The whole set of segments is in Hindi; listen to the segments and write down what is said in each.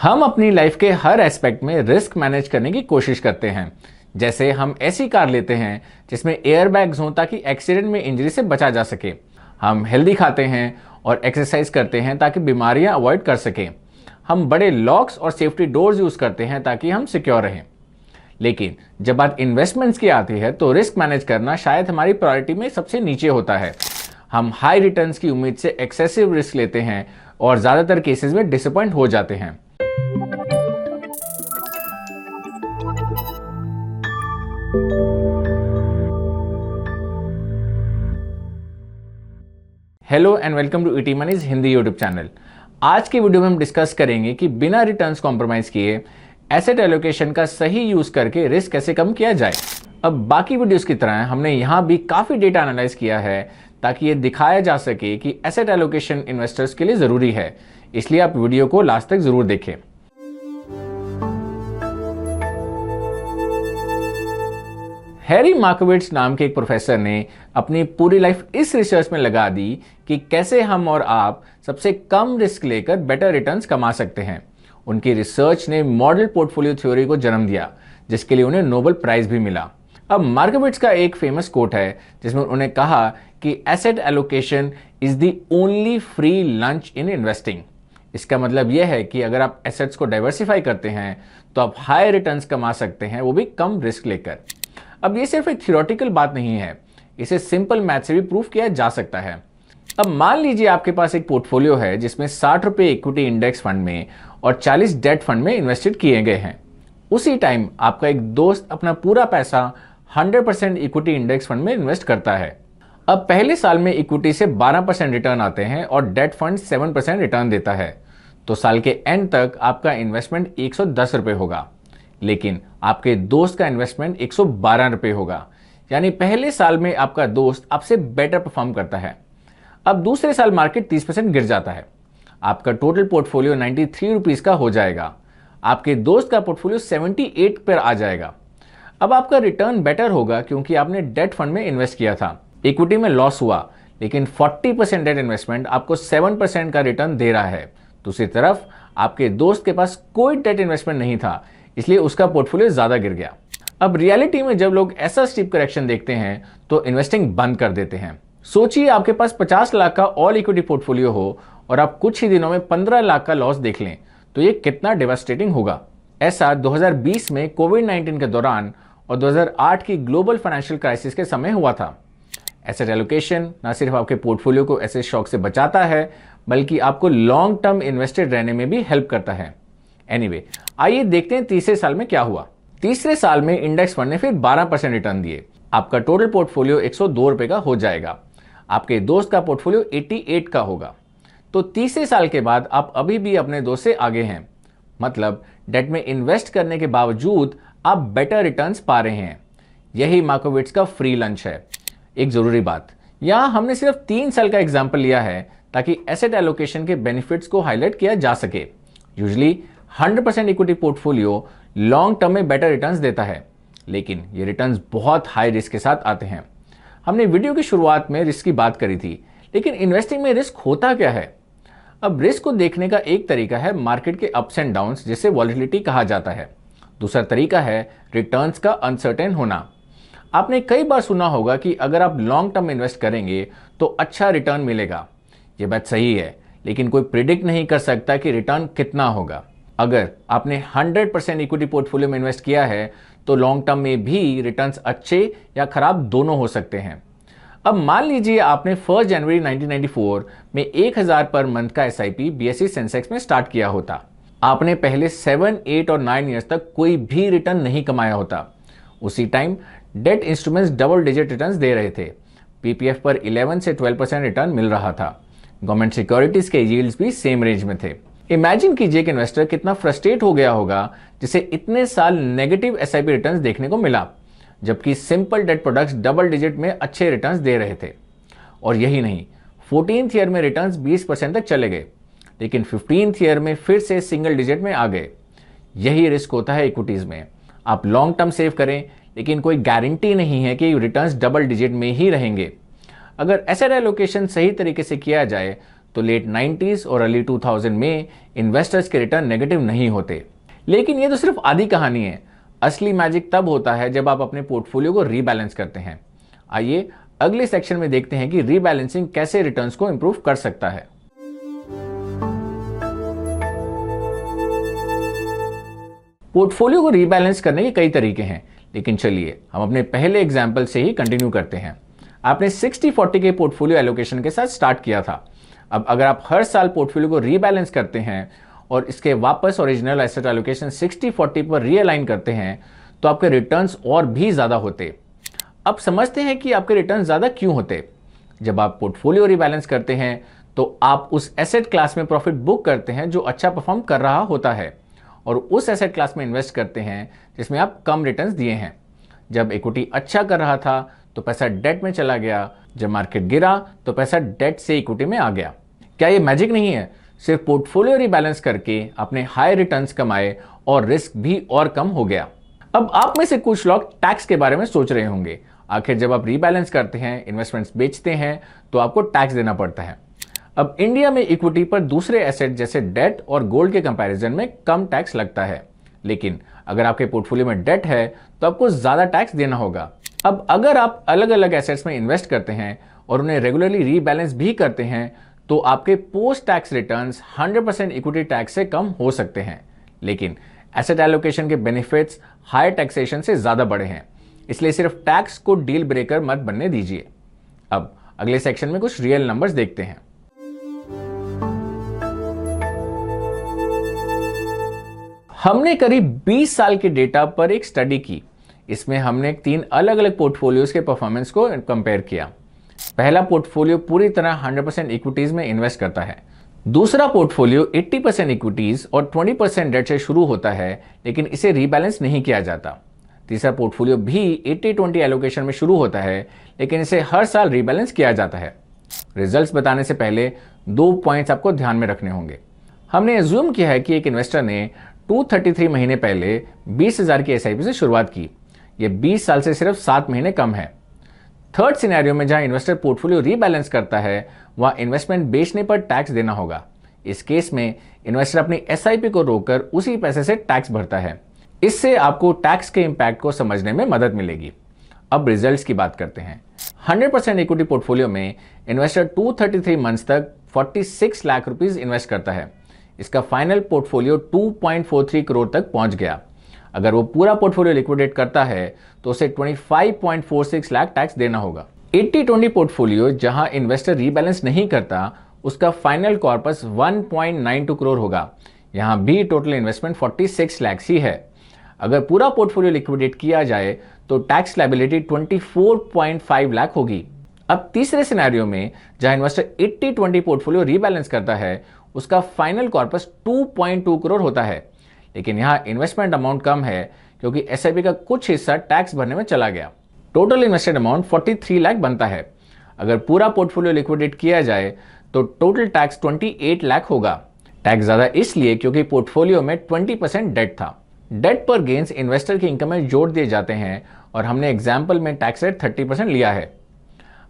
हम अपनी लाइफ के हर एस्पेक्ट में रिस्क मैनेज करने की कोशिश करते हैं। जैसे हम ऐसी कार लेते हैं जिसमें एयर बैग्स हों ताकि एक्सीडेंट में इंजरी से बचा जा सके। हम हेल्दी खाते हैं और एक्सरसाइज करते हैं ताकि बीमारियां अवॉइड कर सकें। हम बड़े लॉक्स और सेफ्टी डोर्स यूज करते हैं ताकि हम सिक्योर रहें। लेकिन जब बात इन्वेस्टमेंट्स की आती है तो रिस्क मैनेज करना शायद हमारी प्रायोरिटी में सबसे नीचे होता है। हम हाई रिटर्न्स की उम्मीद से एक्सेसिव रिस्क लेते हैं और ज्यादातर केसेस में डिसअपॉइंट हो जाते हैं। Hello and welcome to ET Money's Hindi YouTube channel. आज की वीडियो में हम डिस्कस करेंगे कि बिना रिटर्न्स कॉम्प्रोमाइज किए एसेट एलोकेशन का सही यूज करके रिस्क कैसे कम किया जाए। अब बाकी वीडियोस की तरह हमने यहां भी काफी डेटा एनालाइज किया है ताकि ये दिखाया जा सके कि एसेट एलोकेशन इन्वेस्टर्स के लिए जरूरी है, इसलिए आप वीडियो को लास्ट तक जरूर देखें। हैरी मार्कोविट्ज नाम के एक प्रोफेसर ने अपनी पूरी लाइफ इस रिसर्च में लगा दी कि कैसे हम और आप सबसे कम रिस्क लेकर बेटर रिटर्न्स कमा सकते हैं। उनकी रिसर्च ने मॉडल पोर्टफोलियो थ्योरी को जन्म दिया, जिसके लिए उन्हें नोबेल प्राइज भी मिला। अब मार्कोविट्ज का एक फेमस कोट है जिसमें उन्होंने कहा कि asset allocation is the only free lunch in investing. इसका मतलब यह है कि अगर आप एसेट्स को डाइवर्सिफाई करते हैं तो आप हाई रिटर्न्स कमा सकते हैं, वो भी कम रिस्क लेकर। अब ये सिर्फ एक थियोरेटिकल बात नहीं है, इसे सिंपल मैथ से भी प्रूफ किया जा सकता है। अब मान लीजिए आपके पास एक पोर्टफोलियो है जिसमें 60 रुपए इक्विटी इंडेक्स फंड में और 40 डेट फंड में इन्वेस्टेड किए गए हैं। उसी टाइम आपका एक दोस्त अपना पूरा पैसा 100% इक्विटी इंडेक्स फंड में इन्वेस्ट करता है। अब पहले साल में इक्विटी से 12% रिटर्न आते हैं और डेट फंड 7% रिटर्न देता है, तो साल के एंड तक आपका इन्वेस्टमेंट 110 रुपए होगा, लेकिन आपके दोस्त का इन्वेस्टमेंट 112 रुपए होगा। यानी पहले साल में आपका दोस्त आपसे बेटर परफॉर्म करता है। अब दूसरे साल मार्केट 30% गिर जाता है, आपका टोटल पोर्टफोलियो 93 रुपीज का हो जाएगा, आपके दोस्त का पोर्टफोलियो 78 पर आ जाएगा। अब आपका रिटर्न बेटर होगा क्योंकि आपने डेट फंड में इन्वेस्ट किया था। इक्विटी में लॉस हुआ, लेकिन 40% डेट इन्वेस्टमेंट आपको 7% का रिटर्न दे रहा है। दूसरी तरफ आपके दोस्त के पास कोई डेट इन्वेस्टमेंट नहीं था, इसलिए उसका पोर्टफोलियो ज्यादा गिर गया। अब रियलिटी में जब लोग ऐसा स्टीप करेक्शन देखते हैं तो इन्वेस्टिंग बंद कर देते हैं। सोचिए आपके पास 50 लाख का ऑल इक्विटी पोर्टफोलियो हो और आप कुछ ही दिनों में 15 लाख का लॉस देख लें, तो ये कितना डेवास्टेटिंग होगा। ऐसा 2020 में कोविड-19 के दौरान और 2008 की ग्लोबल फाइनेंशियल क्राइसिस के समय हुआ था। एसेट एलोकेशन न सिर्फ आपके पोर्टफोलियो को ऐसे शॉक से बचाता है, बल्कि आपको लॉन्ग टर्म इन्वेस्टेड रहने में भी हेल्प करता है। एनीवे, आइए देखते हैं तीसरे साल में क्या हुआ। तीसरे साल में इंडेक्स फंड ने फिर 12% रिटर्न दिए। आपका टोटल पोर्टफोलियो 102 रुपए का हो जाएगा, आपके दोस्त का पोर्टफोलियो 88 का होगा। तो तीसरे साल के बाद आप अभी भी अपने दोस्त से आगे हैं, मतलब डेट में इन्वेस्ट करने के बावजूद आप बेटर रिटर्न्स पा रहे हैं। यही मार्कोविट्ज का फ्री लंच है। एक जरूरी बात, यहां हमने सिर्फ 3 साल का एग्जाम्पल लिया है ताकि एसेट एलोकेशन के बेनिफिट्स को हाईलाइट किया जा सके। Usually 100% equity portfolio long term में बेटर रिटर्न्स देता है, लेकिन ये रिटर्न्स बहुत हाई रिस्क के साथ आते हैं। हमने वीडियो की शुरुआत में रिस्क की बात करी थी, लेकिन इन्वेस्टिंग में रिस्क होता क्या है? अब रिस्क को देखने का एक तरीका है मार्केट के अप्स एंड डाउन्स, जिसे वॉलेटिलिटी कहा जाता है। दूसरा तरीका है रिटर्न्स का अनसर्टेन होना। आपने कई बार सुना होगा कि अगर आप लॉन्ग टर्म इन्वेस्ट करेंगे तो अच्छा रिटर्न मिलेगा। यह बात सही है, लेकिन कोई प्रिडिक्ट नहीं कर सकता कि रिटर्न कितना होगा। अगर आपने 100% इक्विटी पोर्टफोलियो में इन्वेस्ट किया है तो लॉन्ग टर्म में भी रिटर्न्स अच्छे या खराब दोनों हो सकते हैं। अब मान लीजिए आपने 1 जनवरी 1994 में 1000 पर मंथ का एसआईपी बीएसई सेंसेक्स में स्टार्ट किया होता। आपने पहले 7, 8 और 9 ईयर्स तक कोई भी रिटर्न नहीं कमाया होता। उसी time debt instruments double digit returns दे रहे थे। पीपीएफ पर 11 से 12% रिटर्न मिल रहा था। गवर्नमेंट सिक्योरिटीज के यील्ड्स भी सेम रेंज में थे। इमेजिन कीजिए कि इन्वेस्टर कितना फ्रस्ट्रेट हो गया होगा जिसे इतने साल नेगेटिव एसआईपी रिटर्न्स देखने को मिला, जबकि simple debt products double digit में अच्छे रिटर्न्स दे रहे थे। और यही नहीं, 14th ईयर में रिटर्न्स 20% तक चले गए, लेकिन 15th ईयर में फिर से सिंगल डिजिट में आ गए। यही रिस्क होता है इक्विटीज में। आप लॉन्ग टर्म सेव करें, लेकिन कोई गारंटी नहीं है कि रिटर्न्स डबल डिजिट में ही रहेंगे। अगर एसेट एलोकेशन सही तरीके से किया जाए तो लेट 90s और अर्ली 2000 में इन्वेस्टर्स के रिटर्न नेगेटिव नहीं होते। लेकिन ये तो सिर्फ आधी कहानी है। असली मैजिक तब होता है जब आप अपने पोर्टफोलियो को रीबैलेंस करते हैं। आइए अगले सेक्शन में देखते हैं कि रीबैलेंसिंग कैसे रिटर्न्स को इंप्रूव कर सकता है। पोर्टफोलियो को रीबैलेंस करने के कई तरीके हैं, लेकिन चलिए हम अपने पहले एग्जाम्पल से ही कंटिन्यू करते हैं। आपने 60-40 के पोर्टफोलियो एलोकेशन के साथ स्टार्ट किया था। अब अगर आप हर साल पोर्टफोलियो को रीबैलेंस करते हैं और इसके वापस ओरिजिनल एसेट एलोकेशन 60-40 पर रीअलाइन करते हैं तो आपके रिटर्न्स और भी ज़्यादा होते। अब समझते हैं कि आपके रिटर्न ज़्यादा क्यों होते। जब आप पोर्टफोलियो रीबैलेंस करते हैं तो आप उस एसेट क्लास में प्रॉफिट बुक करते हैं जो अच्छा परफॉर्म कर रहा होता है, और उस एसेट क्लास में इन्वेस्ट करते हैं जिसमें आप कम रिटर्न्स दिए हैं। जब इक्विटी अच्छा कर रहा था तो पैसा डेट में चला गया, जब मार्केट गिरा तो पैसा डेट से इक्विटी में आ गया। क्या ये मैजिक नहीं है? सिर्फ पोर्टफोलियो रीबैलेंस करके आपने हाई रिटर्न्स कमाए और रिस्क भी और कम हो गया। अब आप में से कुछ लोग टैक्स के बारे में सोच रहे होंगे। आखिर जब आप रीबैलेंस करते हैं, इन्वेस्टमेंट्स बेचते हैं, तो आपको टैक्स देना पड़ता है। अब इंडिया में इक्विटी पर दूसरे एसेट जैसे डेट और गोल्ड के कंपैरिजन में कम टैक्स लगता है, लेकिन अगर आपके पोर्टफोलियो में डेट है तो आपको ज्यादा टैक्स देना होगा। अब अगर आप अलग अलग एसेट्स में इन्वेस्ट करते हैं और उन्हें रेगुलरली रीबैलेंस भी करते हैं तो आपके post tax returns 100% equity tax से कम हो सकते हैं, लेकिन एसेट एलोकेशन के बेनिफिट्स हायर टैक्सेशन से ज्यादा बड़े हैं, इसलिए सिर्फ टैक्स को डील ब्रेकर मत बनने दीजिए। अब अगले सेक्शन में कुछ रियल नंबर्स देखते हैं। हमने करीब 20 साल के डेटा पर एक स्टडी की। इसमें हमने 3 अलग अलग पोर्टफोलियोज के परफॉर्मेंस को कंपेयर किया। पहला पोर्टफोलियो पूरी तरह 100% इक्विटीज में इन्वेस्ट करता है। दूसरा पोर्टफोलियो 80% इक्विटीज और 20% डेट से शुरू होता है, लेकिन इसे रीबैलेंस नहीं किया जाता। तीसरा पोर्टफोलियो भी 80-20 एलोकेशन में शुरू होता है, लेकिन इसे हर साल रीबैलेंस किया जाता है। रिजल्ट्स बताने से पहले 2 पॉइंट्स आपको ध्यान में रखने होंगे। हमने एज्यूम किया है कि एक इन्वेस्टर ने 233 महीने पहले 20,000 की एसआईपी से शुरुआत की। यह 20 साल से सिर्फ 7 महीने कम है। थर्ड सिनेरियो में जहां इन्वेस्टर पोर्टफोलियो रीबैलेंस करता है, वहां इन्वेस्टमेंट बेचने पर टैक्स देना होगा। इस केस में इन्वेस्टर अपनी एसआईपी को रोककर उसी पैसे से टैक्स भरता है। इससे आपको टैक्स के इंपैक्ट को समझने में मदद मिलेगी। अब रिजल्ट्स की बात करते हैं। 100% इक्विटी पोर्टफोलियो में इन्वेस्टर 233 मंथ्स तक 46 लाख रुपीज इन्वेस्ट करता है। इसका फाइनल पोर्टफोलियो 2.43 करोड़ तक पहुंच गया। अगर वो पूरा पोर्टफोलियो लिक्विडेट करता है तो उसे 25.46 लाख टैक्स देना होगा। 80-20 पोर्टफोलियो जहां इन्वेस्टर रीबैलेंस नहीं करता, उसका फाइनल कॉर्पस 1.92 करोड़ होगा। यहां भी टोटल इन्वेस्टमेंट 46 लाख ही है। अगर पूरा पोर्टफोलियो लिक्विडेट किया जाए तो टैक्स लायबिलिटी 24.5 लाख होगी। अब तीसरे सिनेरियो में जहां इन्वेस्टर 80-20 पोर्टफोलियो रीबैलेंस करता है, उसका फाइनल कॉर्पस 2.2 करोड़ होता है, लेकिन यहां इन्वेस्टमेंट अमाउंट कम है क्योंकि एसआईपी का कुछ हिस्सा टैक्स भरने में चला गया। टोटल इन्वेस्टेड अमाउंट 43 लाख बनता है। अगर पूरा पोर्टफोलियो लिक्विडेट किया जाए तो टोटल टैक्स 28 लाख होगा। टैक्स ज्यादा इसलिए क्योंकि पोर्टफोलियो में 20% डेट था। डेट पर गेन्स इन्वेस्टर की इनकम में जोड़ दिए जाते हैं और हमने एग्जाम्पल में टैक्स रेट 30% लिया है।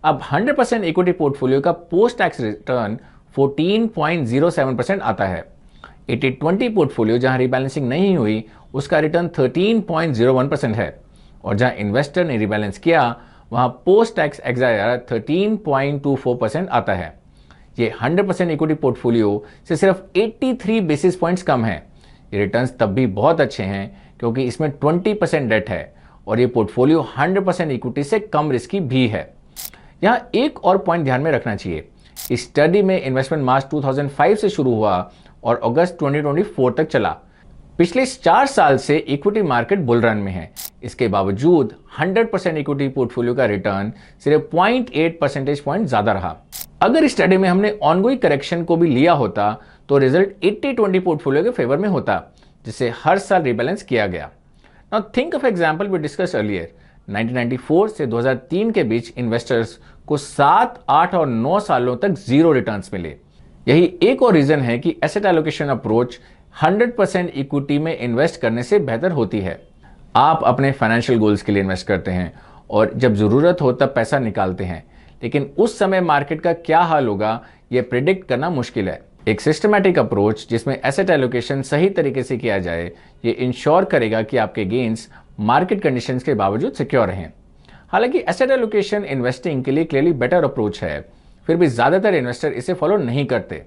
अब 100% इक्विटी पोर्टफोलियो का पोस्ट टैक्स रिटर्न 14.07% आता है। 80-20 पोर्टफोलियो जहां रीबैलेंसिंग नहीं हुई, उसका रिटर्न 13.01% है, और जहां इन्वेस्टर ने रीबैलेंस किया वहां पोस्ट टैक्स एक्साइजर 13.24% आता है। ये 100% इक्विटी पोर्टफोलियो से सिर्फ 83 बेसिस पॉइंट्स कम है। ये रिटर्न्स तब भी बहुत अच्छे हैं क्योंकि इसमें 20% डेट है और ये पोर्टफोलियो 100% इक्विटी से कम रिस्की भी है। यहां एक और पॉइंट ध्यान में रखना चाहिए। इस स्टडी में इन्वेस्टमेंट मार्च 2005 से शुरू हुआ और अगस्त 2024 तक चला। पिछले 4 साल से इक्विटी मार्केट बुल रन में है। इसके बावजूद 100% इक्विटी पोर्टफोलियो का रिटर्न सिर्फ 0.8 परसेंटेज पॉइंट ज्यादा रहा। अगर इस स्टडी में हमने ऑनगोइंग करेक्शन को भी लिया होता तो रिजल्ट 80-20 पोर्टफोलियो के फेवर में होता, जिसे हर साल रिबैलेंस किया गया। Now think of example we discuss earlier. 1994 से 2003 के बीच इन्वेस्टर्स को 7, 8 और 9 सालों तक जीरो रिटर्न्स मिले। यही एक और रीजन है कि एसेट एलोकेशन अप्रोच 100% इक्विटी में इन्वेस्ट करने से बेहतर होती है। आप अपने फाइनेंशियल गोल्स के लिए इन्वेस्ट करते हैं और जब जरूरत हो तब पैसा निकालते हैं, लेकिन उस समय मार्केट का क्या हाल होगा ये प्रिडिक्ट करना मुश्किल है। एक सिस्टमैटिक अप्रोच जिसमें एसेट एलोकेशन सही तरीके से किया जाए, ये इंश्योर करेगा कि आपके गेन्स मार्केट कंडीशंस के बावजूद सिक्योर रहें। हालांकि एसेट एलोकेशन इन्वेस्टिंग के लिए क्लियरली बेटर अप्रोच है, फिर भी ज़्यादातर इन्वेस्टर इसे फॉलो नहीं करते।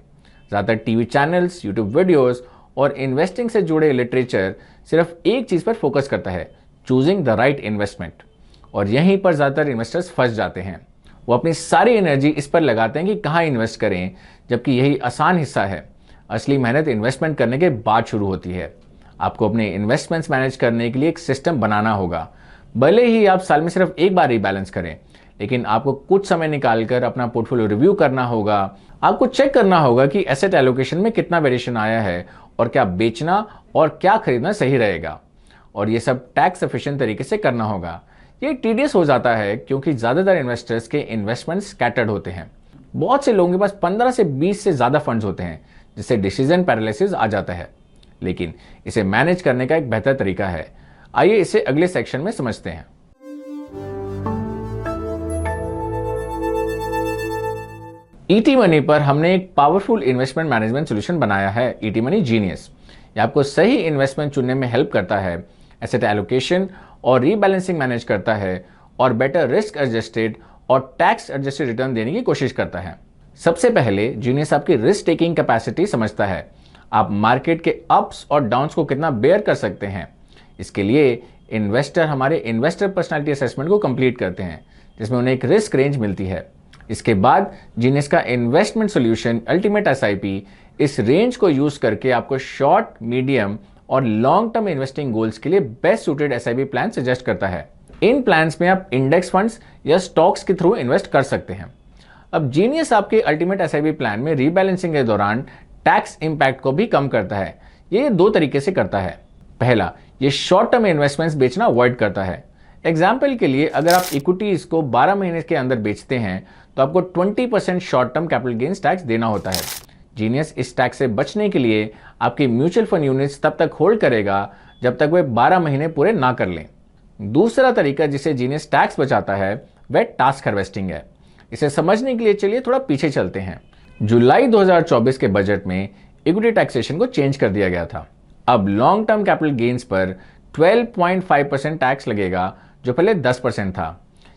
ज़्यादातर टीवी चैनल्स, यूट्यूब वीडियोस और इन्वेस्टिंग से जुड़े लिटरेचर सिर्फ एक चीज़ पर फोकस करता है, चूजिंग द राइट इन्वेस्टमेंट। और यहीं पर ज़्यादातर इन्वेस्टर्स फंस जाते हैं। वो अपनी सारी एनर्जी इस पर लगाते हैं कि कहाँ इन्वेस्ट करें, जबकि यही आसान हिस्सा है। असली मेहनत इन्वेस्टमेंट करने के बाद शुरू होती है। आपको अपने इन्वेस्टमेंट्स मैनेज करने के लिए एक सिस्टम बनाना होगा। भले ही आप साल में सिर्फ एक बार रीबैलेंस करें, लेकिन आपको कुछ समय निकालकर अपना पोर्टफोलियो रिव्यू करना होगा। आपको चेक करना होगा कि एसेट एलोकेशन में कितना वेरिएशन आया है और क्या बेचना और क्या खरीदना सही रहेगा। और ये सब टैक्स एफिशिएंट तरीके से करना होगा। ये टीडियस हो जाता है क्योंकि ज़्यादातर इन्वेस्टर्स के इन्वेस्टमेंट स्कैटर्ड होते हैं। बहुत से लोगों के पास 15 से 20 से ज़्यादा फंड्स होते हैं, जिससे डिसीजन पैरालिसिस आ जाता है। लेकिन इसे मैनेज करने का एक बेहतर तरीका है। आइए इसे अगले सेक्शन में समझते हैं। ईटी मनी पर हमने एक पावरफुल इन्वेस्टमेंट मैनेजमेंट सॉल्यूशन बनाया है, ईटी मनी जीनियस। ये आपको सही इन्वेस्टमेंट चुनने में हेल्प करता है, एसेट एलोकेशन और रीबैलेंसिंग मैनेज करता है और बेटर रिस्क एडजस्टेड और टैक्स एडजस्टेड रिटर्न देने की कोशिश करता है। सबसे पहले जीनियस आपकी रिस्क टेकिंग कैपेसिटी समझता है। आप मार्केट के अप्स और डाउन्स को कितना बेयर कर सकते हैं। इसके लिए इन्वेस्टर हमारे इन्वेस्टर पर्सनालिटी असेसमेंट को कंप्लीट करते हैं, जिसमें उन्हें एक रिस्क रेंज मिलती है। इसके बाद जीनियस का इन्वेस्टमेंट सॉल्यूशन अल्टीमेट एसआईपी इस रेंज को यूज करके आपको शॉर्ट, मीडियम और लॉन्ग टर्म इन्वेस्टिंग गोल्स के लिए best suited SIP plan suggest करता है। इन प्लान्स में आप इंडेक्स फंड्स या स्टॉक्स के थ्रू इन्वेस्ट कर सकते हैं। अब जीनियस आपके अल्टीमेट एसआईपी प्लान में रीबैलेंसिंग के दौरान टैक्स इंपैक्ट को भी कम करता है। ये दो तरीके से करता है। पहला, ये शॉर्ट टर्म इन्वेस्टमेंट्स बेचना अवॉइड करता है। एग्जाम्पल के लिए, अगर आप इक्विटीज को 12 महीने के अंदर बेचते हैं तो आपको 20% short term capital gains tax देना होता है। जीनियस इस टैक्स से बचने के लिए आपकी म्यूचुअल फंड यूनिट्स तब तक होल्ड करेगा जब तक वे 12 महीने पूरे ना कर लें। दूसरा तरीका जिसे जीनियस टैक्स बचाता है वह टास्क हार्वेस्टिंग है। इसे समझने के लिए चलिए थोड़ा पीछे चलते हैं। जुलाई 2024 के बजट में इक्विटी टैक्सेशन को चेंज कर दिया गया था। अब लॉन्ग टर्म कैपिटल गेन्स पर 12.5% टैक्स लगेगा, जो पहले 10% था।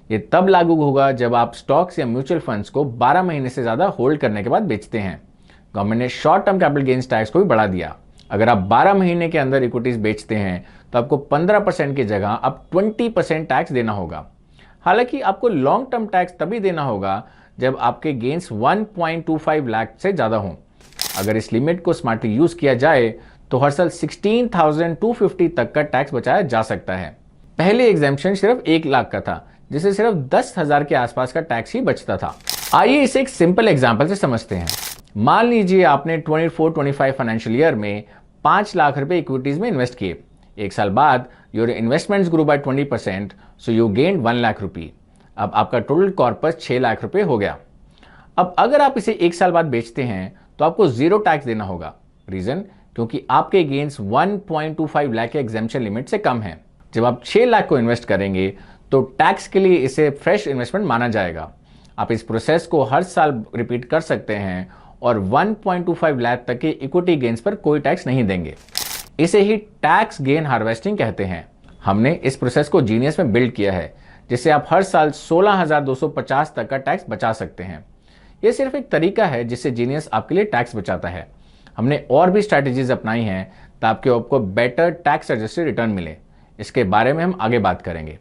ये तब लागू होगा जब आप स्टॉक्स या म्यूचुअल फंड्स को 12 महीने से ज्यादा होल्ड करने के बाद बेचते हैं। गवर्नमेंट ने short term capital gains tax को भी बढ़ा दिया। अगर आप 12 महीने के अंदर इक्विटीज बेचते हैं तो आपको 15% की जगह अब 20% टैक्स देना होगा। हालांकि आपको लॉन्ग टर्म टैक्स तभी देना होगा जब आपके गेन्स 1.25 लाख से ज्यादा हों। अगर इस लिमिट को स्मार्टली यूज किया जाए तो हर साल 16,250 तक का टैक्स बचाया जा सकता है। पहले एग्जेम्पशन सिर्फ 1 लाख का था, जिसे सिर्फ 10,000 के आसपास का टैक्स ही बचता था। आइए इसे एक सिंपल एग्जांपल से समझते हैं। मान लीजिए आपने 24-25 फाइनेंशियल ईयर में 5 लाख रुपए इक्विटीज में इन्वेस्ट किए। एक साल बाद your investments grow by 20%, so you gained 1 lakh rupee. अब आपका टोटल कॉर्पस 6 लाख रुपए हो गया। अब अगर आप इसे एक साल बाद बेचते हैं तो आपको 0 टैक्स देना होगा। रीजन, क्योंकि आपके गेन्स 1.25 लाख के एग्जेम्पशन लिमिट से कम है। जब आप 6 लाख को इन्वेस्ट करेंगे तो टैक्स के लिए इसे फ्रेश इन्वेस्टमेंट माना जाएगा। आप इस प्रोसेस को हर साल रिपीट कर सकते हैं और 1.25 लाख तक के इक्विटी गेन्स पर कोई टैक्स नहीं देंगे। इसे ही टैक्स गेन हार्वेस्टिंग कहते हैं। हमने इस प्रोसेस को जीनियस में बिल्ड किया है, जिससे आप हर साल 16,250 तक का टैक्स बचा सकते हैं। यह सिर्फ एक तरीका है जिससे जीनियस आपके लिए टैक्स बचाता है। हमने और भी स्ट्रैटेजीज अपनाई हैं ताकि आपको बेटर टैक्स एडजस्टेड रिटर्न मिले। इसके बारे में हम आगे बात करेंगे।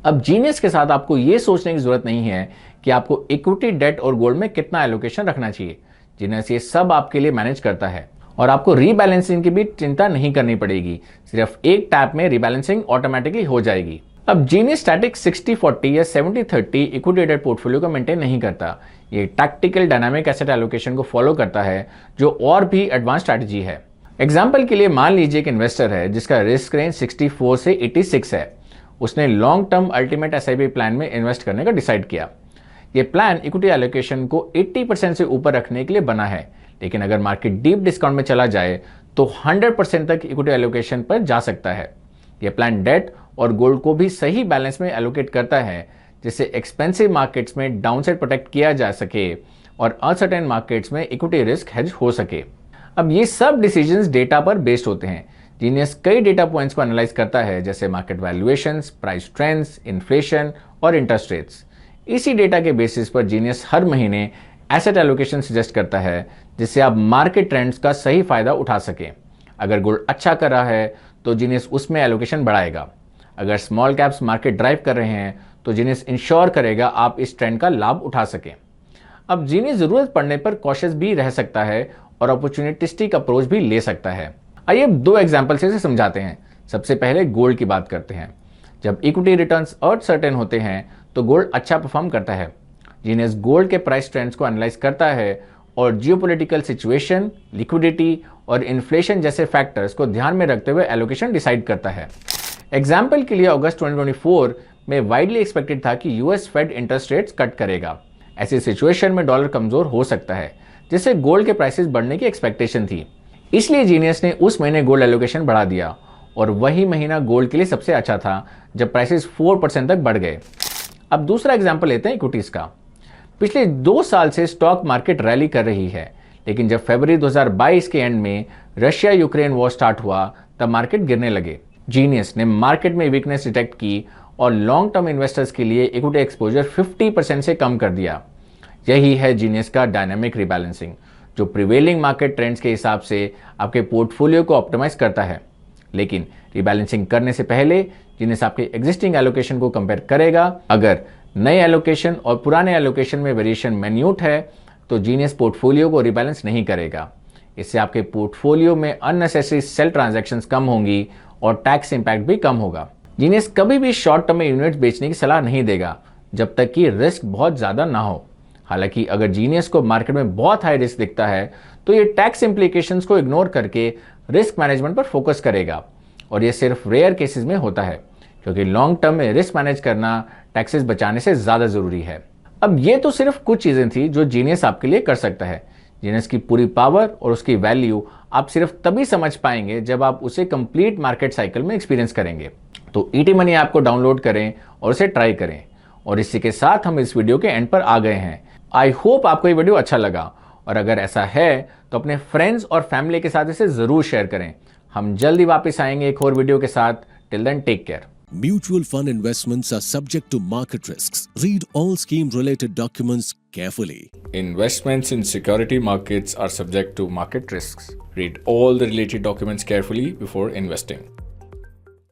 अब जीनियस के साथ आपको यह सोचने की जरूरत नहीं है कि आपको इक्विटी, डेट और गोल्ड में कितना एलोकेशन रखना चाहिए। जीनियस ये सब आपके लिए मैनेज करता है और आपको रीबैलेंसिंग की भी चिंता नहीं करनी पड़ेगी। सिर्फ एक टैप में रीबैलेंसिंग ऑटोमेटिकली हो जाएगी। अब जीनियस स्टैटिक 60-40 या 70-30 इक्विटी डेट पोर्टफोलियो को मेंटेन नहीं करता। ये टैक्टिकल डायनामिक एसेट एलोकेशन को फॉलो करता है, जो और भी एडवांस स्ट्रैटेजी है। एग्जाम्पल के लिए मान लीजिए एक इन्वेस्टर है जिसका रिस्क रेंज 64 से 86 है। उसने long term ultimate SIP plan में इन्वेस्ट करने का डिसाइड किया। यह प्लान इक्विटी एलोकेशन को 80% से ऊपर रखने के लिए बना है, लेकिन अगर मार्केट डीप डिस्काउंट में चला जाए तो 100% तक इक्विटी एलोकेशन पर जा सकता है। यह प्लान डेट और गोल्ड को भी सही बैलेंस में एलोकेट करता है, जिससे एक्सपेंसिव मार्केट्स में डाउनसाइड प्रोटेक्ट किया जा सके और अनसर्टेन मार्केट्स में इक्विटी रिस्क हेज हो सके। अब ये सब डिसीजंस डेटा पर बेस्ड होते हैं। जीनियस कई डेटा पॉइंट्स को एनालाइज करता है, जैसे market valuations, price trends, inflation और इंटरेस्ट रेट्स। इसी डेटा के बेसिस पर जीनियस हर महीने एसेट एलोकेशन सजेस्ट करता है, जिससे आप मार्केट ट्रेंड्स का सही फायदा उठा सकें। अगर गोल्ड अच्छा कर रहा है तो जीनियस उसमें एलोकेशन बढ़ाएगा। अगर स्मॉल कैप्स मार्केट ड्राइव कर रहे हैं तो जीनियस इंश्योर करेगा आप इस ट्रेंड का लाभ उठा सकें। अब जीनियस जरूरत पड़ने पर कॉशियस भी रह सकता है और अपॉर्चुनिस्टिक अप्रोच भी ले सकता है। आइए अब 2 एग्जाम्पल से समझाते हैं। सबसे पहले गोल्ड की बात करते हैं। जब इक्विटी रिटर्न्स अनसर्टेन होते हैं तो गोल्ड अच्छा परफॉर्म करता है। जीनियस गोल्ड के प्राइस ट्रेंड्स को एनालाइज करता है और जियोपॉलिटिकल सिचुएशन, लिक्विडिटी और इन्फ्लेशन जैसे फैक्टर्स को ध्यान में रखते हुए एलोकेशन डिसाइड करता है। एग्जाम्पल के लिए अगस्त 2024 में वाइडली एक्सपेक्टेड था कि US Fed interest rates cut करेगा। ऐसी सिचुएशन में डॉलर कमजोर हो सकता है, जिससे गोल्ड के प्राइसेस बढ़ने की एक्सपेक्टेशन थी। इसलिए जीनियस ने उस महीने गोल्ड एलोकेशन बढ़ा दिया और वही महीना गोल्ड के लिए सबसे अच्छा था जब प्राइसेस 4% तक बढ़ गए। अब दूसरा एग्जाम्पल लेते हैं इक्विटीज का। पिछले 2 साल से स्टॉक मार्केट रैली कर रही है, लेकिन जब फरवरी 2022 के एंड में रशिया यूक्रेन वॉर स्टार्ट हुआ तब मार्केट गिरने लगे। जीनियस ने मार्केट में वीकनेस डिटेक्ट की और लॉन्ग टर्म इन्वेस्टर्स के लिए इक्विटी एक्सपोजर 50% से कम कर दिया। यही है जीनियस का डायनामिक रिबैलेंसिंग, जो प्रिवेलिंग मार्केट ट्रेंड्स के हिसाब से आपके पोर्टफोलियो को ऑप्टिमाइज करता है। लेकिन रिबैलेंसिंग करने से पहले जीनियस आपके एग्जिस्टिंग एलोकेशन को कंपेयर करेगा। अगर नए एलोकेशन और पुराने एलोकेशन में वेरिएशन मैन्यूट है तो जीनियस पोर्टफोलियो को रिबैलेंस नहीं करेगा। इससे आपके पोर्टफोलियो में अननेसेसरी सेल ट्रांजैक्शंस कम होंगी और टैक्स इंपैक्ट भी कम होगा। जीनियस कभी भी शॉर्ट टर्म में यूनिट्स बेचने की सलाह नहीं देगा जब तक कि रिस्क बहुत ज्यादा ना हो। हालांकि अगर जीनियस को मार्केट में बहुत हाई रिस्क दिखता है तो ये टैक्स इंप्लीकेशंस को इग्नोर करके रिस्क मैनेजमेंट पर फोकस करेगा, और ये सिर्फ रेयर केसेस में होता है, क्योंकि लॉन्ग टर्म में रिस्क मैनेज करना टैक्सेस बचाने से ज्यादा जरूरी है। अब ये तो सिर्फ कुछ चीजें थी जो जीनियस आपके लिए कर सकता है। जीनियस की पूरी पावर और उसकी वैल्यू आप सिर्फ तभी समझ पाएंगे जब आप उसे कंप्लीट मार्केट साइकिल में एक्सपीरियंस करेंगे। तो ईटी मनी ऐप को डाउनलोड करें और उसे ट्राई करें। और इसी के साथ हम इस वीडियो के एंड पर आ गए हैं। आई होप आपको ये वीडियो अच्छा लगा, और अगर ऐसा है तो अपने फ्रेंड्स और फैमिली के साथ इसे जरूर शेयर करें। हम जल्दी वापस आएंगे एक और वीडियो के साथ। Till then, take care. Mutual fund investments are subject to market risks. Read all scheme-related documents carefully. Investments in security markets are subject to market risks. Read all the related documents carefully before investing.